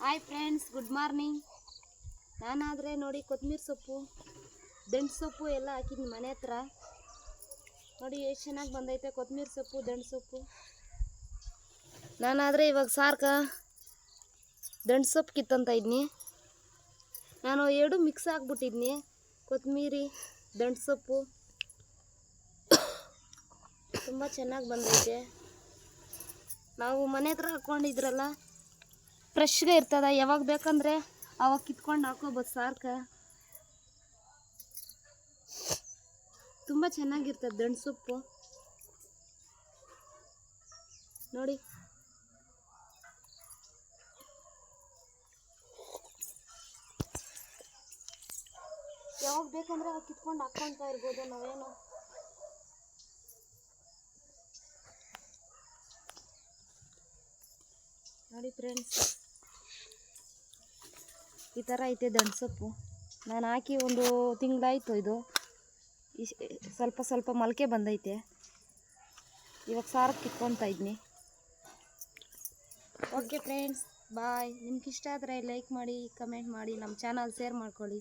Hi friends, good morning. ನಾನಾದರೆ ನೋಡಿ ಕೊತ್ತಂಬರಿ ಸೊಪ್ಪು, ದಂಟು ಸೊಪ್ಪು ಎಲ್ಲ ಹಾಕಿದ್ದೀನಿ ಮನೆ ಹತ್ರ. ನೋಡಿ ಎಷ್ಟು ಚೆನ್ನಾಗಿ ಬಂದೈತೆ ಕೊತ್ತಂಬರಿ ಸೊಪ್ಪು, ದಂಟು ಸೊಪ್ಪು. ನಾನಾದರೆ ಇವಾಗ ಸಾರ್ಕ ದಂಟು ಸೊಪ್ಪು ಕಿತ್ತಂತ ಇದ್ನಿ. ನಾನು ಎರಡು ಮಿಕ್ಸ್ ಆಗಿಬಿಟ್ಟಿದ್ನಿ, ಕೊತ್ತಂಬರಿ ದಂಟು ಸೊಪ್ಪು. ತುಂಬ ಚೆನ್ನಾಗಿ ಬಂದೈತೆ. ನಾವು ಮನೆ ಹತ್ರ ಹಾಕ್ಕೊಂಡಿದ್ರಲ್ಲ, ಫ್ರೆಶ್ಗೆ ಇರ್ತದ. ಯಾವಾಗ ಬೇಕಂದ್ರೆ ಅವಾಗ ಕಿತ್ಕೊಂಡು ಹಾಕೋಬೋದು ಸಾರ್ಕ. ತುಂಬ ಚೆನ್ನಾಗಿರ್ತದೆ ದಂಟು ಸೊಪ್ಪು ನೋಡಿ. ಯಾವಾಗ ಬೇಕಂದ್ರೆ ಅವಾಗ ಕಿತ್ಕೊಂಡು ಹಾಕ್ಕೊಳ್ತಾ ಇರ್ಬೋದು ನಾವೇನು. ನೋಡಿ ಫ್ರೆಂಡ್ಸ್, ಈ ಥರ ಐತೆ ದಂಟು ಸೊಪ್ಪು. ನಾನು ಹಾಕಿ ಒಂದು ತಿಂಗಳಾಯಿತು. ಇದು ಸ್ವಲ್ಪ ಸ್ವಲ್ಪ ಮೊಳಕೆ ಬಂದೈತೆ. ಇವಾಗ ಸಾರಕ್ಕೆ ಕಿತ್ಕೊತಾ ಇದ್ನಿ. ಓಕೆ ಫ್ರೆಂಡ್ಸ್, ಬಾಯ್. ನಿಮ್ಗೆ ಇಷ್ಟ ಆದರೆ ಲೈಕ್ ಮಾಡಿ, ಕಮೆಂಟ್ ಮಾಡಿ, ನಮ್ಮ ಚಾನಲ್ ಶೇರ್ ಮಾಡ್ಕೊಳ್ಳಿ.